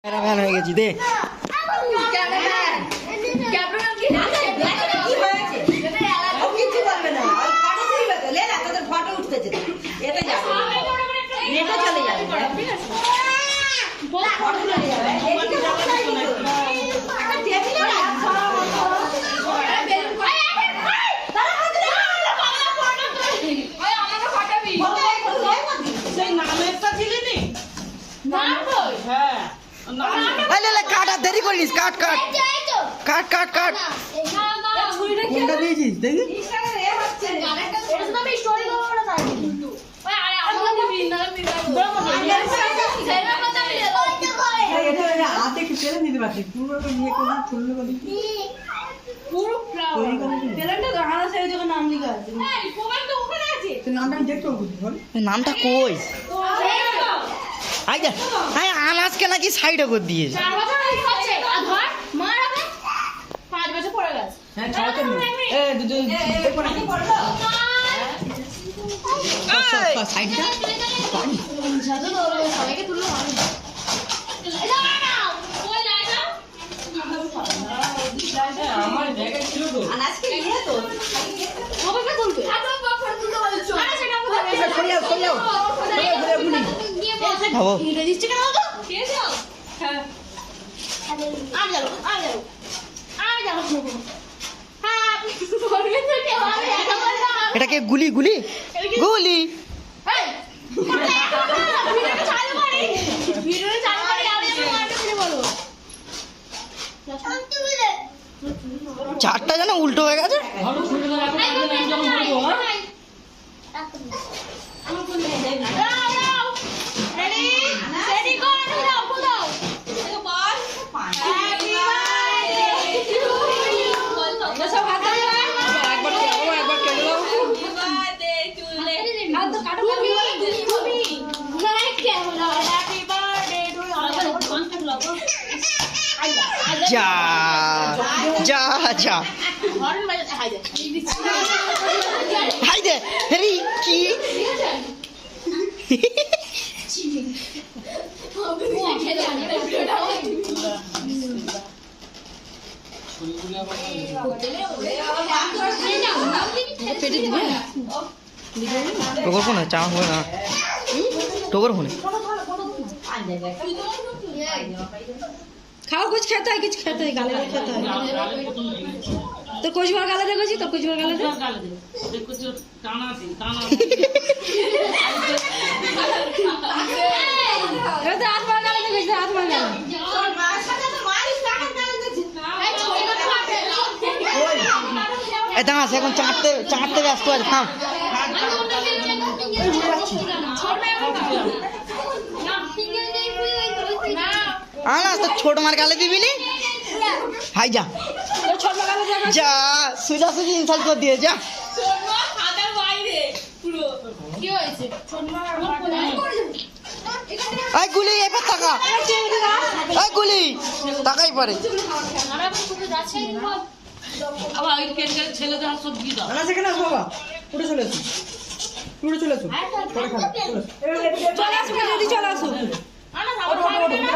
Cameraman হয়ে গেছি দে। কাট আর দেরি করিস, কাট কাট কাট কাট কাট। কোনটা দিয়েছিস দেখি? নামটা কই? আনাজকে নাকি সাইডে করে দিয়েছে। এটাকে গুলি গুলি গুলি চারটা যেন উল্টো হয়ে গেছে। যা যা যা হাই দে হেরি কি টোকর ফোনে চা হবে না, টোকর ফোনে খাও, कुछ खाता है, कुछ खाता है, गाले वाले खाता है। तो कुछ बार गाले देखो जी, तो कुछ बार गाले दे कुछ काना थी काना ये तो हाथ मार गाले देखो, हाथ मार गाले এ দাঁড়াস, এখন চাটতে চাটতে ব্যস্ত আছে, থাম। আনাস তো ছোট মার গালে দিবি নি, হাই যা যা সুজা সুজি ইনসাল্ট করে দিয়ে যা। আই গুলি এবার তাকা, আই গুলি তাকাই পারে। ছেলেদের সব দিয়ে দাও না, সেখানে আসো বাবা, উঠে চলে আসো, উঠে চলে আসো, চলে আসো, চলে আসো।